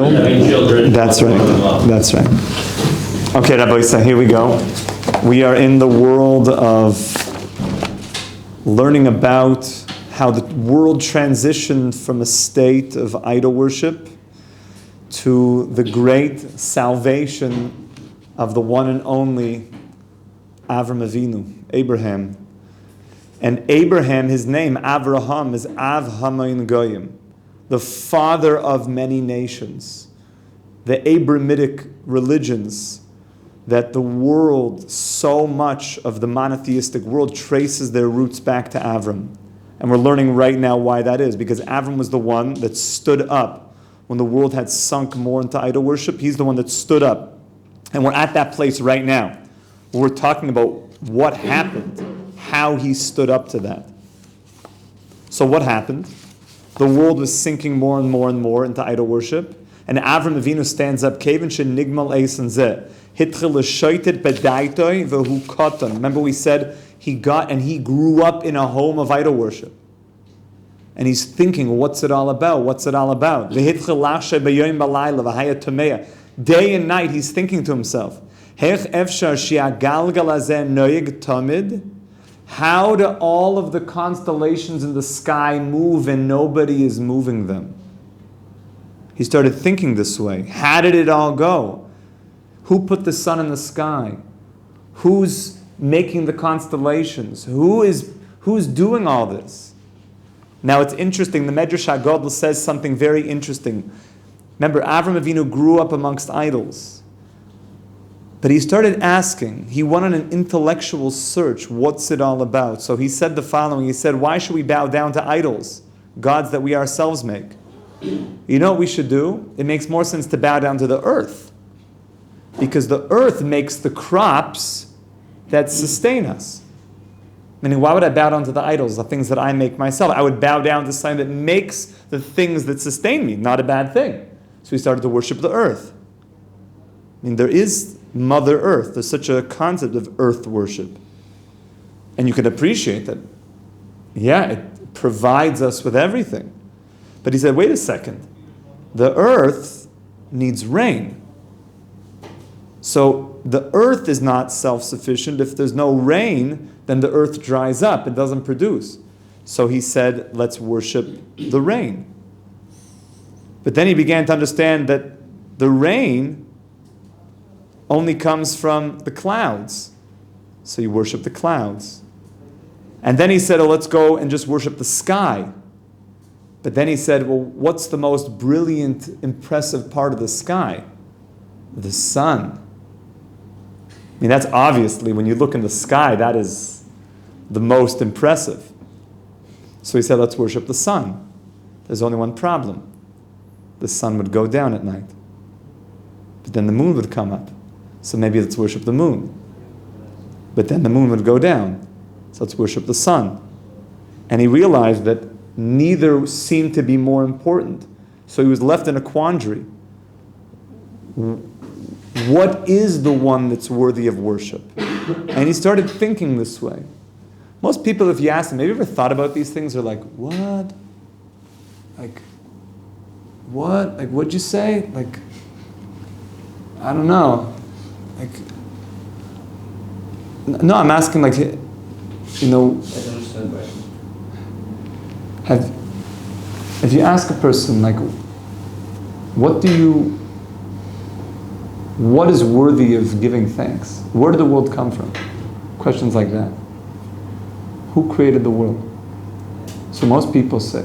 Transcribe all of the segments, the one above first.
Having children. That's right. That's right. Okay, Rabbi, so here we go. We are in the world of learning about how the world transitioned from a state of idol worship to the great salvation of the one and only Avram Avinu, Abraham. And Abraham, his name, Avraham, is Av Hamayin Goyim, the father of many nations. The Abrahamic religions that the world, so much of the monotheistic world traces their roots back to Avram. And we're learning right now why that is, because Avram was the one that stood up when the world had sunk more into idol worship. He's the one that stood up. And we're at that place right now. We're talking about what happened, how he stood up to that. So what happened? The world was sinking more and more and more into idol worship. And Avram Avinu stands up. Remember we said he grew up in a home of idol worship. And he's thinking, what's it all about? What's it all about? Day and night he's thinking to himself, how do all of the constellations in the sky move and nobody is moving them? He started thinking this way. How did it all go? Who put the sun in the sky? Who's making the constellations? Who's doing all this? Now it's interesting, the Medrash HaGodl says something very interesting. Remember, Avram Avinu grew up amongst idols. But he started asking, he went on an intellectual search, what's it all about? So he said the following, he said, why should we bow down to idols, gods that we ourselves make? You know what we should do? It makes more sense to bow down to the earth, because the earth makes the crops that sustain us. Meaning, why would I bow down to the idols, the things that I make myself? I would bow down to something that makes the things that sustain me, not a bad thing. So he started to worship the earth. I mean, there is Mother Earth. There's such a concept of earth worship. And you can appreciate that, yeah, it provides us with everything. But he said, wait a second. The earth needs rain. So the earth is not self-sufficient. If there's no rain, then the earth dries up. It doesn't produce. So he said, let's worship the rain. But then he began to understand that the rain only comes from the clouds. So you worship the clouds. And then he said, oh, let's go and just worship the sky. But then he said, well, what's the most brilliant, impressive part of the sky? The sun. I mean, that's obviously, when you look in the sky, that is the most impressive. So he said, let's worship the sun. There's only one problem. The sun would go down at night. But then the moon would come up. So maybe let's worship the moon. But then the moon would go down. So let's worship the sun. And he realized that neither seemed to be more important. So he was left in a quandary. What is the one that's worthy of worship? And he started thinking this way. Most people, if you ask them, have you ever thought about these things? They're like, what? Like, what? Like, what'd you say? Like, I don't know. Like, no, I'm asking, like, you know, if you ask a person, like, what is worthy of giving thanks? Where did the world come from? Questions like that. Who created the world? So most people say,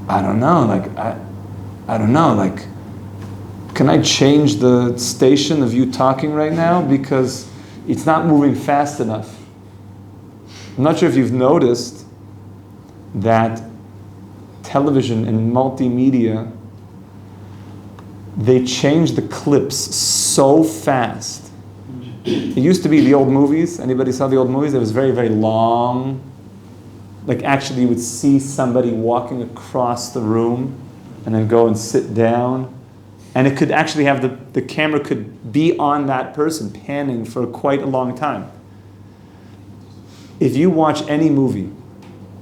I don't know, like, I don't know, like, can I change the station of you talking right now? Because it's not moving fast enough. I'm not sure if you've noticed that television and multimedia, they change the clips so fast. It used to be the old movies. Anybody saw the old movies? It was very, very long. Like actually you would see somebody walking across the room and then go and sit down. And it could actually have the camera could be on that person, panning for quite a long time. If you watch any movie,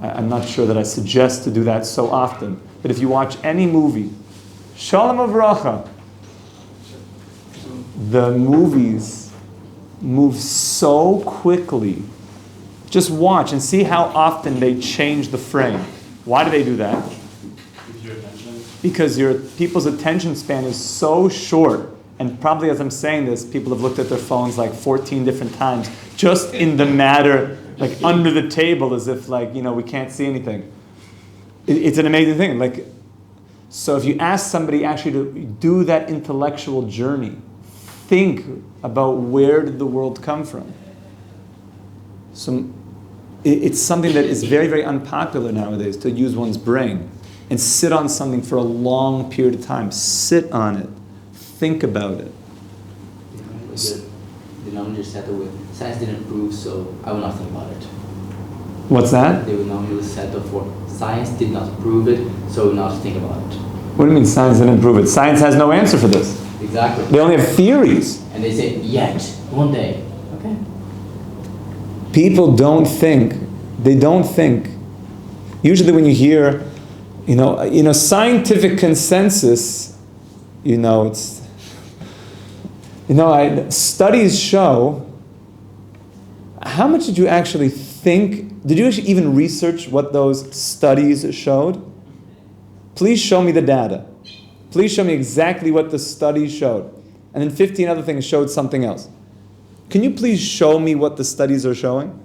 I'm not sure that I suggest to do that so often, but if you watch any movie Shalom Avracha. The movies move so quickly. Just watch and see how often they change the frame. Why do they do that? Because people's attention span is so short. And probably as I'm saying this, people have looked at their phones like 14 different times, just in the matter, like under the table, as if like, we can't see anything. It's an amazing thing. Like, so if you ask somebody actually to do that intellectual journey, think about where did the world come from. So it's something that is very, very unpopular nowadays, to use one's brain and sit on something for a long period of time. Sit on it. Think about it. The denominator settle with science didn't prove, so I will not think about it. What's that? They will normally settle for science did not prove it, so I will not think about it. What do you mean science didn't prove it? Science has no answer for this. Exactly. They only have theories. And they say, yet, one day. Okay. People don't think. They don't think. Usually when you hear, scientific consensus, it's, studies show. How much did you actually think? Did you actually even research what those studies showed? Please show me the data. Please show me exactly what the study showed. And then 15 other things showed something else. Can you please show me what the studies are showing?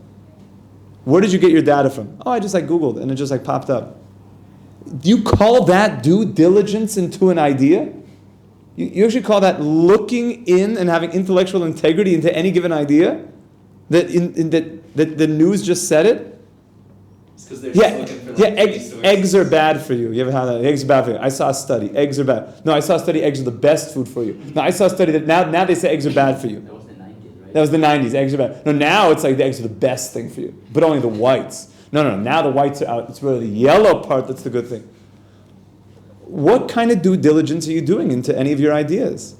Where did you get your data from? Oh, I just Googled and it just popped up. Do you call that due diligence into an idea? You actually call that looking in and having intellectual integrity into any given idea? That the news just said it? Eggs are bad for you. You ever had that? Eggs are bad for you. I saw a study. Eggs are bad. No, I saw a study. Eggs are the best food for you. No, I saw a study that now they say eggs are bad for you. That was the 90s, right? That was the 90s. Eggs are bad. No, now it's like the eggs are the best thing for you, but only the whites. No. Now the whites are out. It's really the yellow part that's the good thing. What kind of due diligence are you doing into any of your ideas?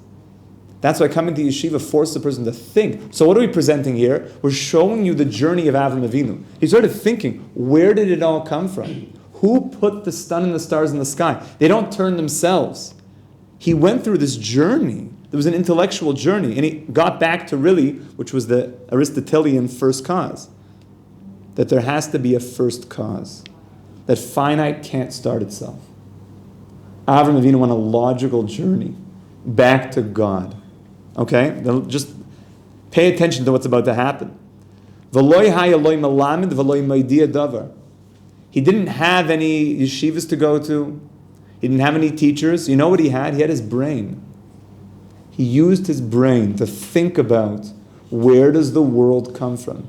That's why coming to yeshiva forces a person to think. So what are we presenting here? We're showing you the journey of Avram Avinu. He started thinking, where did it all come from? Who put the sun and the stars in the sky? They don't turn themselves. He went through this journey. There was an intellectual journey. And he got back to really, which was the Aristotelian first cause. That there has to be a first cause. That finite can't start itself. Avram Avinu went on a logical journey back to God. Okay? Just pay attention to what's about to happen. He didn't have any yeshivas to go to. He didn't have any teachers. You know what he had? He had his brain. He used his brain to think about, where does the world come from?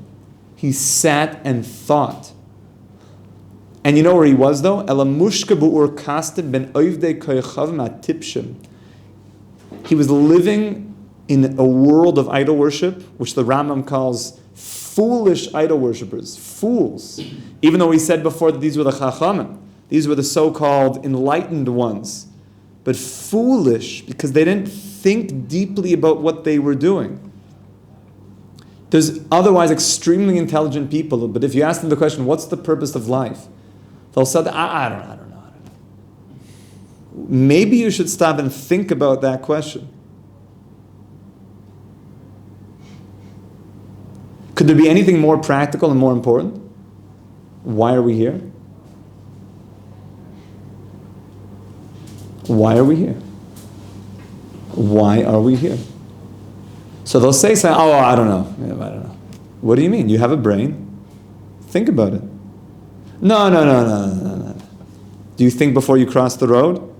He sat and thought. And you know where he was though? He was living in a world of idol worship, which the Rambam calls foolish idol worshippers, fools. Even though he said before that these were the Chachamim, these were the so-called enlightened ones, but foolish because they didn't think deeply about what they were doing. There's otherwise extremely intelligent people, but if you ask them the question, what's the purpose of life? They'll say, I don't know. Maybe you should stop and think about that question. Could there be anything more practical and more important? Why are we here? Why are we here? Why are we here? So they'll say something, I don't know. Yeah, I don't know. What do you mean? You have a brain. Think about it. No. Do you think before you cross the road?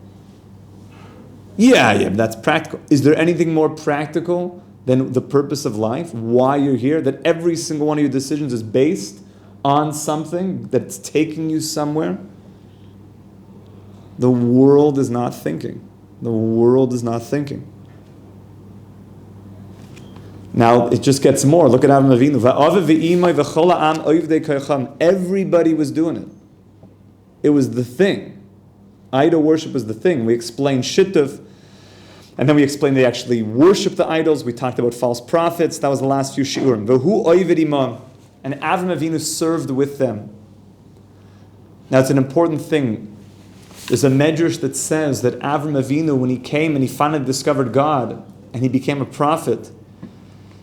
Yeah, that's practical. Is there anything more practical than the purpose of life? Why you're here? That every single one of your decisions is based on something that's taking you somewhere? The world is not thinking. The world is not thinking. Now, it just gets more. Look at Avram Avinu. Everybody was doing it. It was the thing. Idol worship was the thing. We explained Shittuv, and then we explained they actually worship the idols. We talked about false prophets. That was the last few shiurim. And Avram Avinu served with them. Now, it's an important thing. There's a medrash that says that Avram Avinu, when he came and he finally discovered God, and he became a prophet,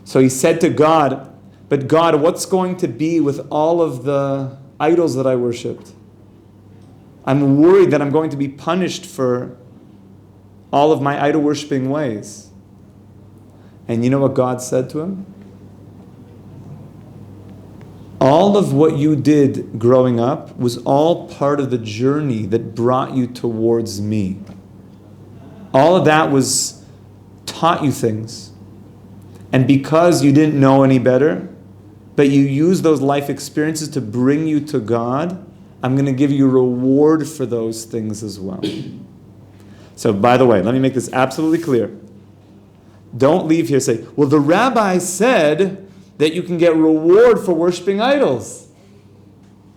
so he said to God, but God, what's going to be with all of the idols that I worshipped? I'm worried that I'm going to be punished for all of my idol-worshipping ways. And you know what God said to him? All of what you did growing up was all part of the journey that brought you towards me. All of that was taught you things. And because you didn't know any better, but you used those life experiences to bring you to God, I'm going to give you a reward for those things as well. So, by the way, let me make this absolutely clear. Don't leave here and say, well, the rabbi said that you can get reward for worshiping idols.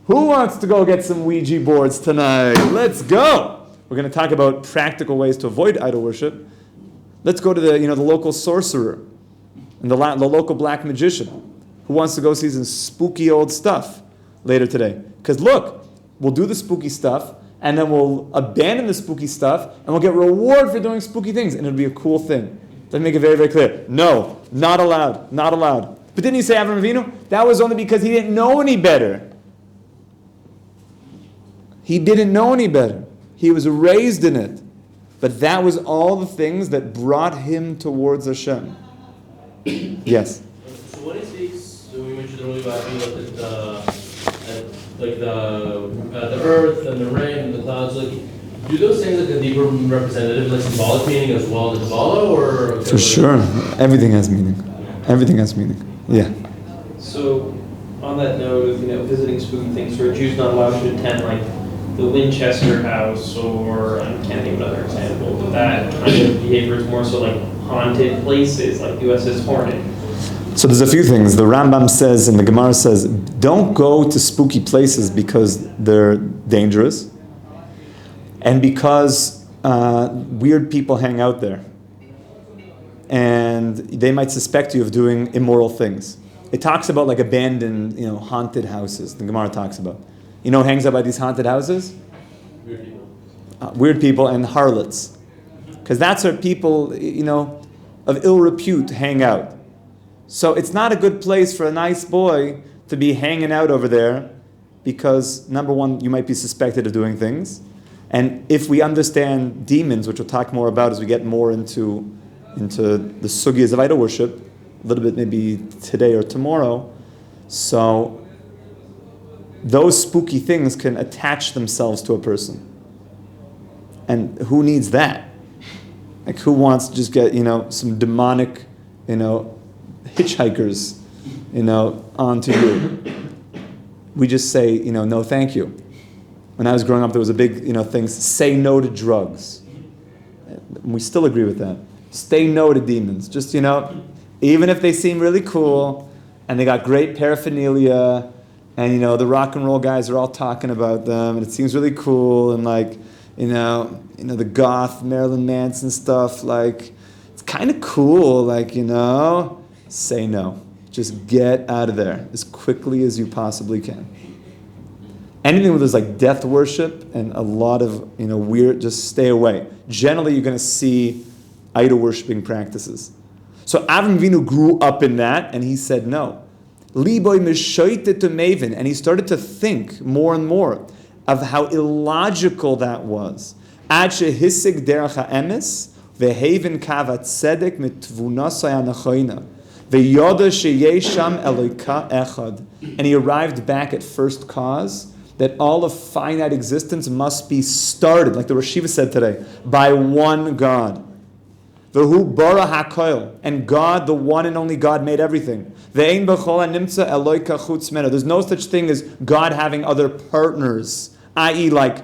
Who wants to go get some Ouija boards tonight? Let's go. We're going to talk about practical ways to avoid idol worship. Let's go to the local sorcerer and the local black magician who wants to go see some spooky old stuff later today. Because look, we'll do the spooky stuff, and then we'll abandon the spooky stuff, and we'll get reward for doing spooky things, and it'll be a cool thing. Let me make it very, very clear. No, not allowed, not allowed. But didn't he say Avram Avinu? That was only because he didn't know any better. He didn't know any better. He was raised in it. But that was all the things that brought him towards Hashem. Yes? So when he speaks, so we mentioned earlier about he looked at the earth and the rain and the clouds, like, do those things like a deeper representative, like symbolic meaning as well as Kabbalah, or? For sure. Everything has meaning. Everything has meaning. Yeah. So, on that note of, visiting spooky things, where Jews not allowed to attend, like, the Winchester House, or, I can't think of another example, but that kind of behavior is more so like haunted places, like USS Hornet. So there's a few things. The Rambam says, and the Gemara says, don't go to spooky places because they're dangerous, and because weird people hang out there, and they might suspect you of doing immoral things. It talks about like abandoned, haunted houses. The Gemara talks about. You know who hangs out by these haunted houses? Weird people. Weird people and harlots. Because that's where people, of ill repute hang out. So it's not a good place for a nice boy to be hanging out over there because, number one, you might be suspected of doing things. And if we understand demons, which we'll talk more about as we get more into the sugyas of idol worship, a little bit maybe today or tomorrow, so those spooky things can attach themselves to a person. And who needs that? Like, who wants to just get, some demonic, hitchhikers, onto you? We just say, no thank you. When I was growing up, there was a big, thing, say no to drugs. And we still agree with that. Say no to demons. Just, even if they seem really cool, and they got great paraphernalia, and the rock and roll guys are all talking about them, and it seems really cool, and like, the goth Marilyn Manson stuff, like, it's kind of cool, like, say no. Just get out of there as quickly as you possibly can. Anything where there's like death worship and a lot of, weird, just stay away. Generally, you're going to see idol worshiping practices. So Avram Avinu grew up in that, and he said no. Liboy mishoitet to maven, and he started to think more and more of how illogical that was. Ad shehisig derech ha'emes vehaven kavat tzedek mitvunasay anachoina veyoda sheyesham Eloka echad, and he arrived back at first cause, that all of finite existence must be started, like the Rosh Hashiva said today, by one God. V'hu bara hakoil, and God, the one and only God, made everything. Ve'ein b'chol ha'nimtza Eloka chutz meno. There's no such thing as God having other partners, i.e. like,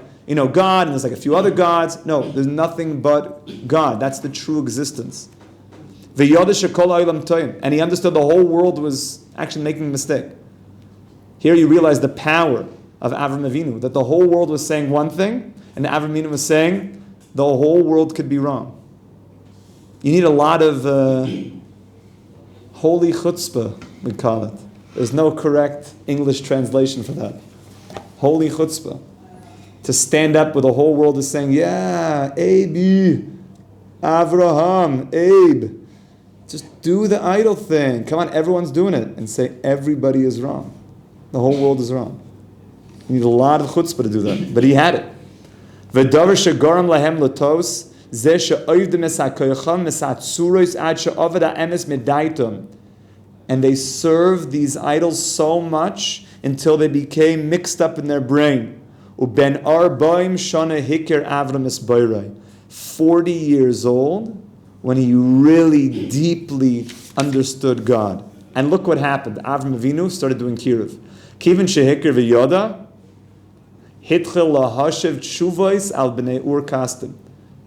God, and there's like a few other gods. No, there's nothing but God. That's the true existence. Ve'yoda shekol ha'olam toim, and he understood the whole world was actually making a mistake. Here you realize the power of Avram Avinu, that the whole world was saying one thing, and Avram Avinu was saying the whole world could be wrong. You need a lot of holy chutzpah, we call it. There's no correct English translation for that. Holy chutzpah. to stand up where the whole world is saying, yeah, Abe, Avraham, Abe. Just do the idol thing. Come on, everyone's doing it. And say, everybody is wrong. The whole world is wrong. You need a lot of chutzpah to do that. But he had it. V'davar shegoram lahem latos, zeh she'oivdim es ha'koyacham es ha'tzuros ad she'ovad ha'emes medaitum. And they served these idols so much until they became mixed up in their brain. Uben arbaim shana hikir Avram es boirei. 40 years old, when he really deeply understood God. And look what happened. Avram Avinu started doing kiruv. Kivin shehikir v'yoda, hitchel lahashev tshuvos al b'nei Ur Kasdim.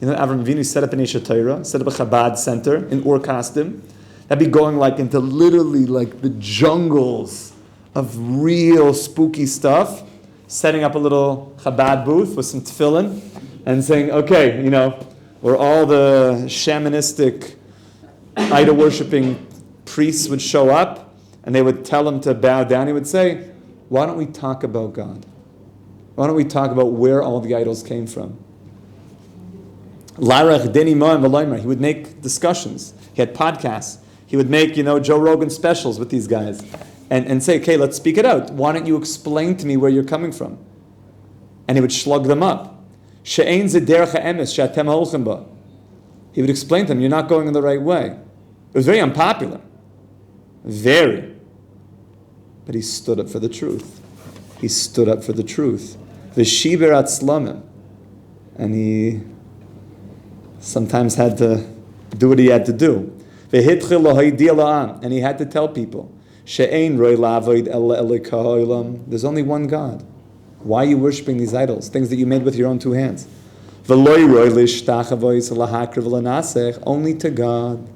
You know, Avram Avinu set up an Eshet Torah, set up a Chabad center in Ur Kasdim. That'd be going like into literally like the jungles of real spooky stuff, setting up a little Chabad booth with some tefillin and saying, okay, you know, where all the shamanistic, idol-worshipping priests would show up and they would tell him to bow down. He would say, why don't we talk about God? Why don't we talk about where all the idols came from? He would make discussions. He had podcasts. He would make, Joe Rogan specials with these guys and say, okay, let's speak it out. Why don't you explain to me where you're coming from? And he would slug them up. He would explain to them, you're not going in the right way. It was very unpopular. Very. But he stood up for the truth. He stood up for the truth. V'shiber atzlamim. And he sometimes had to do what he had to do. And he had to tell people, there's only one God. Why are you worshiping these idols? Things that you made with your own two hands. Only to God.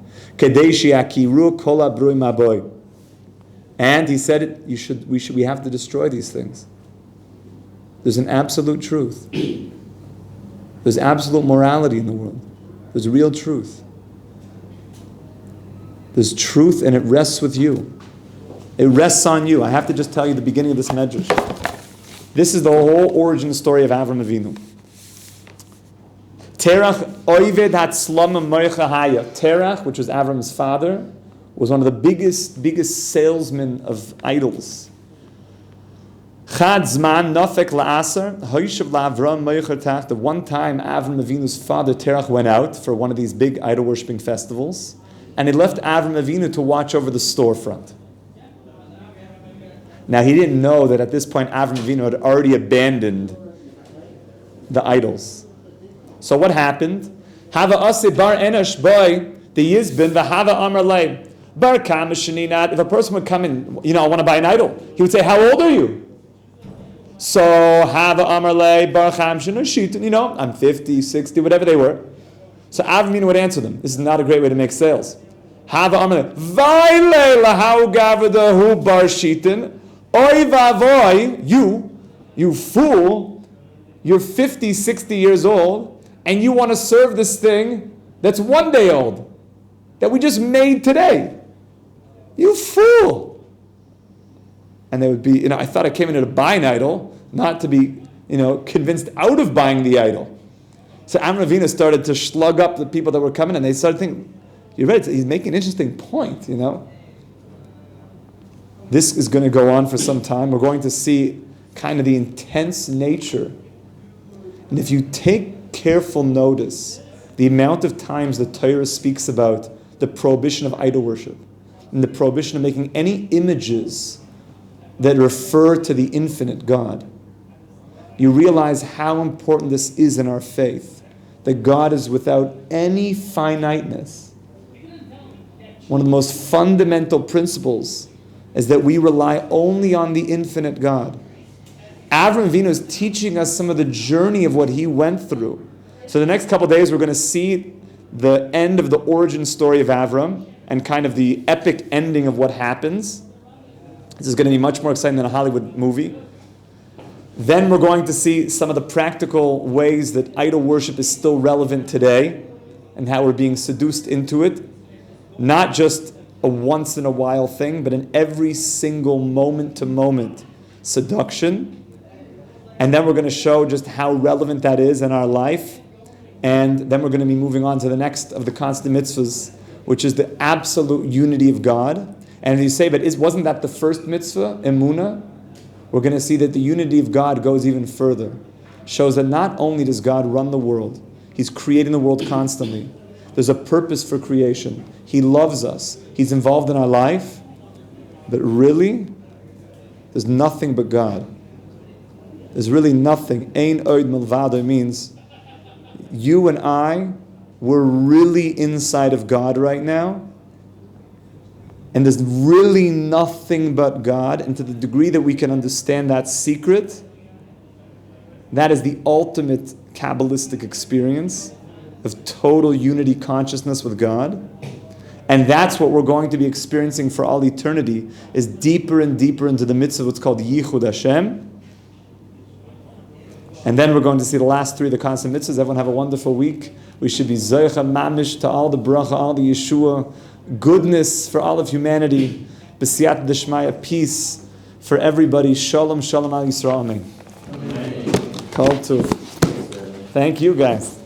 And he said, we have to destroy these things. There's an absolute truth. There's absolute morality in the world. There's real truth. There's truth and it rests with you. It rests on you. I have to just tell you the beginning of this medrash. This is the whole origin story of Avram Avinu. Terach oived hatzlamim moichahaya. Terach, which was Avram's father, was one of the biggest salesmen of idols. Chad zman nafek la'asar hoishav la'avram moichatach. The one time Avram Avinu's father Terach went out for one of these big idol worshipping festivals, and he left Avram Avinu to watch over the storefront. Now he didn't know that at this point Avram Avinu had already abandoned the idols. So what happened? Hava ase bar enash boy the yizbin v'hava amar lei bar kam sheninat. If a person would come in, I want to buy an idol, he would say, how old are you? So hava amar lei bar cham shenishitin. I'm 50, 60, whatever they were. So Avram Avinu would answer them. This is not a great way to make sales. Hava amar lei vayle lahau gavada hu bar shitin. Oy vavoy, you fool, you're 50, 60 years old, and you want to serve this thing that's 1 day old, that we just made today. You fool. And they would be, I thought I came in to buy an idol, not to be, convinced out of buying the idol. So Avram Avinu started to slug up the people that were coming, and they started thinking, you're right, he's making an interesting point, This is going to go on for some time. We're going to see kind of the intense nature. And if you take careful notice, the amount of times the Torah speaks about the prohibition of idol worship and the prohibition of making any images that refer to the infinite God, you realize how important this is in our faith, that God is without any finiteness. One of the most fundamental principles is that we rely only on the infinite God. Avram Avinu is teaching us some of the journey of what he went through. So the next couple of days we're going to see the end of the origin story of Avram and kind of the epic ending of what happens. This is going to be much more exciting than a Hollywood movie. Then we're going to see some of the practical ways that idol worship is still relevant today and how we're being seduced into it. Not just a once-in-a-while thing, but in every single moment-to-moment seduction. And then we're going to show just how relevant that is in our life. And then we're going to be moving on to the next of the constant mitzvahs, which is the absolute unity of God. And you say, but wasn't that the first mitzvah, Emunah? We're going to see that the unity of God goes even further. Shows that not only does God run the world, He's creating the world constantly. There's a purpose for creation. He loves us. He's involved in our life. But really, there's nothing but God. There's really nothing. Ein oid milvado means you and I, we're really inside of God right now. And there's really nothing but God. And to the degree that we can understand that secret, that is the ultimate Kabbalistic experience of total unity consciousness with God. And that's what we're going to be experiencing for all eternity, is deeper and deeper into the midst of what's called Yichud Hashem. And then we're going to see the last three of the constant mitzvahs. Everyone have a wonderful week. We should be Zoicha Mamish to all the bracha, all the Yeshua, goodness for all of humanity, B'siyat D'Shmaya, peace for everybody. Shalom, Shalom al Yisrael. Amen. Kol Tov. Thank you guys.